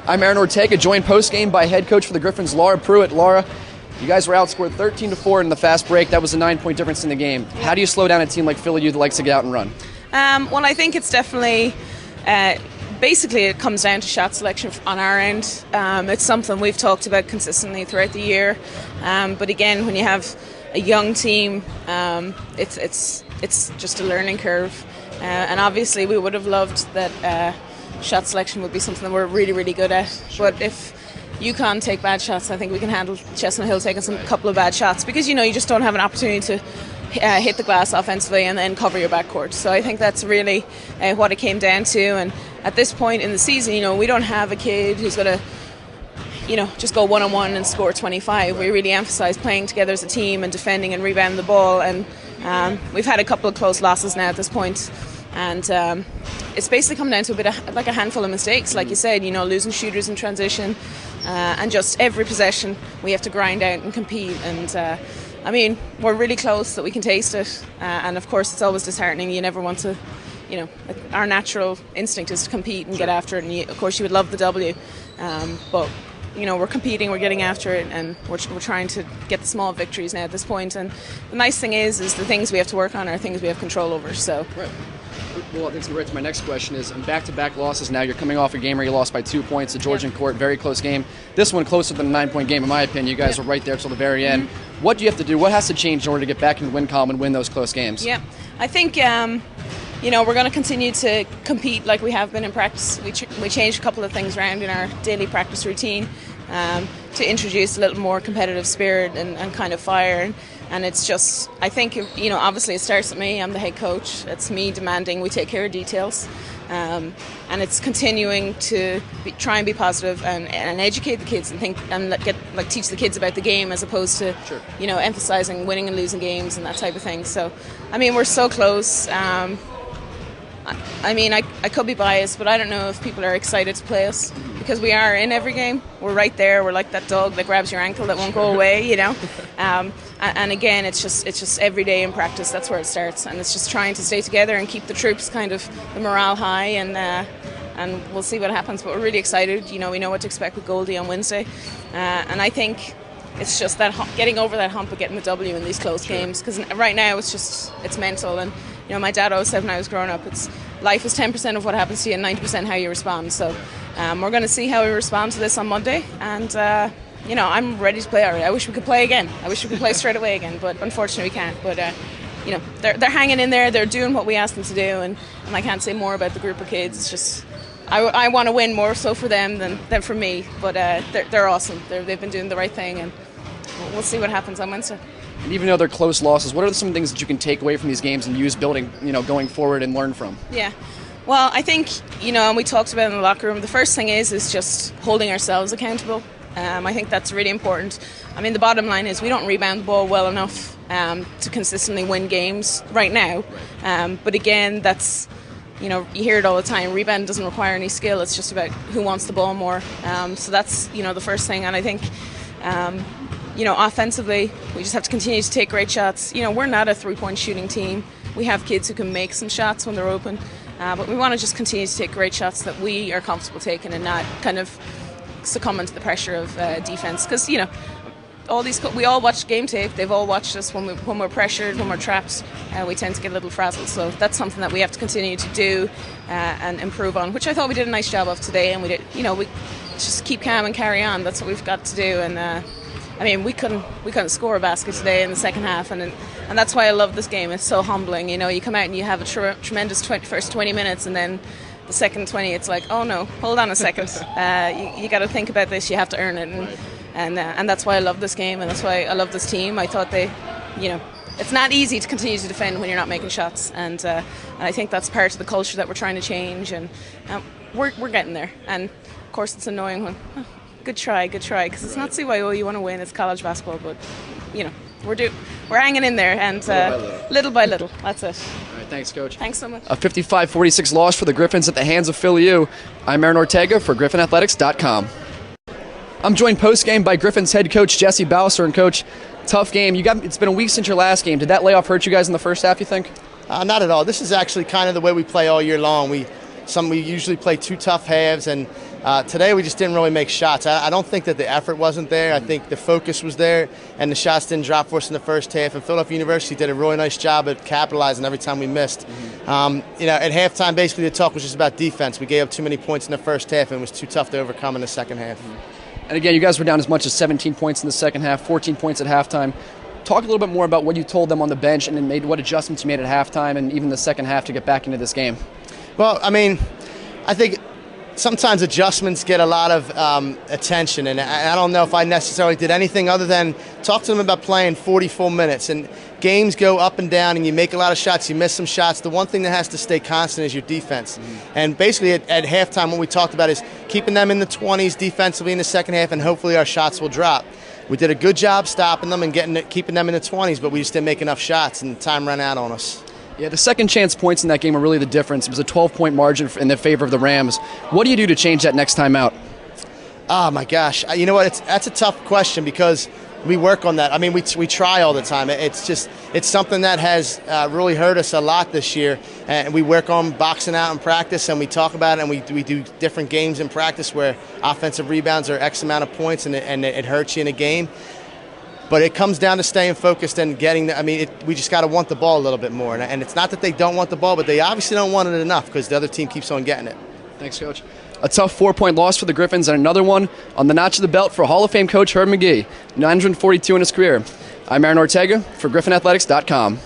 I'm Aaron Ortega, joined post-game by head coach for the Griffins, Laura Pruitt. Laura, you guys were outscored 13-4 in the fast break. That was a 9-point difference in the game. How do you slow down a team like Philly U that likes to get out and run? Well, I think it's definitely, basically it comes down to shot selection on our end. It's something we've talked about consistently throughout the year. But again, when you have a young team, it's just a learning curve. And obviously we would have loved that shot selection would be something that we're really, really good at. Sure. But if UConn take bad shots, I think we can handle Chestnut Hill taking some couple of bad shots, because you just don't have an opportunity to hit the glass offensively and then cover your backcourt. So I think that's really what it came down to. And at this point in the season, we don't have a kid who's going to just go one-on-one and score 25. We really emphasise playing together as a team and defending and rebounding the ball. And we've had a couple of close losses now at this point. And it's basically come down to a bit of like a handful of mistakes, like you said, losing shooters in transition, and just every possession we have to grind out and compete. And we're really close that we can taste it. And of course, it's always disheartening. You never want to, our natural instinct is to compete and get after it. And of course, you would love the W, but we're competing, we're getting after it, and we're trying to get the small victories now at this point. And the nice thing is the things we have to work on are things we have control over. So. Right. Well, that's right to my next question is, back-to-back losses now. You're coming off a game where you lost by 2 points, the Georgian court, very close game. This one closer than a 9-point game, in my opinion. You guys were right there till the very end. Mm-hmm. What do you have to do? What has to change in order to get back into the win column and win those close games? Yeah, I think, we're going to continue to compete like we have been in practice. We changed a couple of things around in our daily practice routine to introduce a little more competitive spirit and kind of fire. And it's just, I think, obviously it starts with me. I'm the head coach. It's me demanding we take care of details. And it's continuing to try and be positive and educate the kids and think and teach the kids about the game, as opposed to, emphasizing winning and losing games and that type of thing. So, we're so close. I could be biased, but I don't know if people are excited to play us, because we are in every game. We're right there. We're like that dog that grabs your ankle that won't go away, And again, it's just every day in practice. That's where it starts, and it's just trying to stay together and keep the troops kind of the morale high, and we'll see what happens. But we're really excited. We know what to expect with Goldie on Wednesday, and I think it's just that getting over that hump of getting the W in these close games, because right now it's mental. And my dad always said when I was growing up, life is 10% of what happens to you and 90% how you respond. So we're going to see how we respond to this on Monday, and I'm ready to play already. I wish we could play again. I wish we could play straight away again, but unfortunately we can't. But they're hanging in there. They're doing what we asked them to do, and I can't say more about the group of kids. It's just I want to win more so for them than for me. But they're awesome. They've been doing the right thing, and we'll see what happens on Wednesday. And even though they're close losses, what are some things that you can take away from these games and use building, going forward and learn from? Yeah. Well, I think, and we talked about it in the locker room, the first thing is just holding ourselves accountable. I think that's really important. The bottom line is we don't rebound the ball well enough to consistently win games right now. But again, that's, you hear it all the time. Rebound doesn't require any skill. It's just about who wants the ball more. So that's, the first thing. And I think, offensively, we just have to continue to take great shots. We're not a three-point shooting team. We have kids who can make some shots when they're open. But we want to just continue to take great shots that we are comfortable taking and not kind of succumbing to the pressure of defense. Because, we all watch game tape. They've all watched us when we're pressured, when we're trapped. We tend to get a little frazzled. So that's something that we have to continue to do and improve on, which I thought we did a nice job of today. And we did, we just keep calm and carry on. That's what we've got to do. And we couldn't score a basket today in the second half, and that's why I love this game. It's so humbling. You come out and you have a tremendous first 20 minutes, and then the second 20, it's like, oh no, hold on a second. You got to think about this. You have to earn it, and that's why I love this game, and that's why I love this team. I thought it's not easy to continue to defend when you're not making shots, and I think that's part of the culture that we're trying to change, and we're getting there. And of course, it's annoying when. Good try, because it's not CYO you want to win, it's college basketball, but we're hanging in there, and little by little, that's it. All right, thanks, Coach. Thanks so much. A 55-46 loss for the Griffins at the hands of Philly U. I'm Aaron Ortega for GriffinAthletics.com. I'm joined post-game by Griffins head coach Jesse Ballister. And Coach, tough game. It's been a week since your last game. Did that layoff hurt you guys in the first half, you think? Not at all. This is actually kind of the way we play all year long. We usually play two tough halves, and Today we just didn't really make shots. I don't think that the effort wasn't there. I think the focus was there, and the shots didn't drop for us in the first half. And Philadelphia University did a really nice job at capitalizing every time we missed. At halftime, basically the talk was just about defense. We gave up too many points in the first half, and it was too tough to overcome in the second half. And again, you guys were down as much as 17 points in the second half, 14 points at halftime. Talk a little bit more about what you told them on the bench and then what adjustments you made at halftime and even the second half to get back into this game. Well, I think sometimes adjustments get a lot of attention, and I don't know if I necessarily did anything other than talk to them about playing 40 full minutes. And games go up and down, and you make a lot of shots, you miss some shots. The one thing that has to stay constant is your defense. And basically at halftime, what we talked about is keeping them in the 20s defensively in the second half, and hopefully our shots will drop. We did a good job stopping them and keeping them in the 20s, but we just didn't make enough shots, and time ran out on us. Yeah, the second chance points in that game were really the difference. It was a 12-point margin in the favor of the Rams. What do you do to change that next time out? Oh, my gosh. You know what? That's a tough question because we work on that. We try all the time. It's something that has really hurt us a lot this year. And we work on boxing out in practice, and we talk about it, and we do different games in practice where offensive rebounds are X amount of points, and it hurts you in a game. But it comes down to staying focused and getting we just got to want the ball a little bit more. And it's not that they don't want the ball, but they obviously don't want it enough because the other team keeps on getting it. Thanks, Coach. A tough 4-point loss for the Griffins and another one on the notch of the belt for Hall of Fame coach Herb McGee, 942 in his career. I'm Aaron Ortega for GriffinAthletics.com.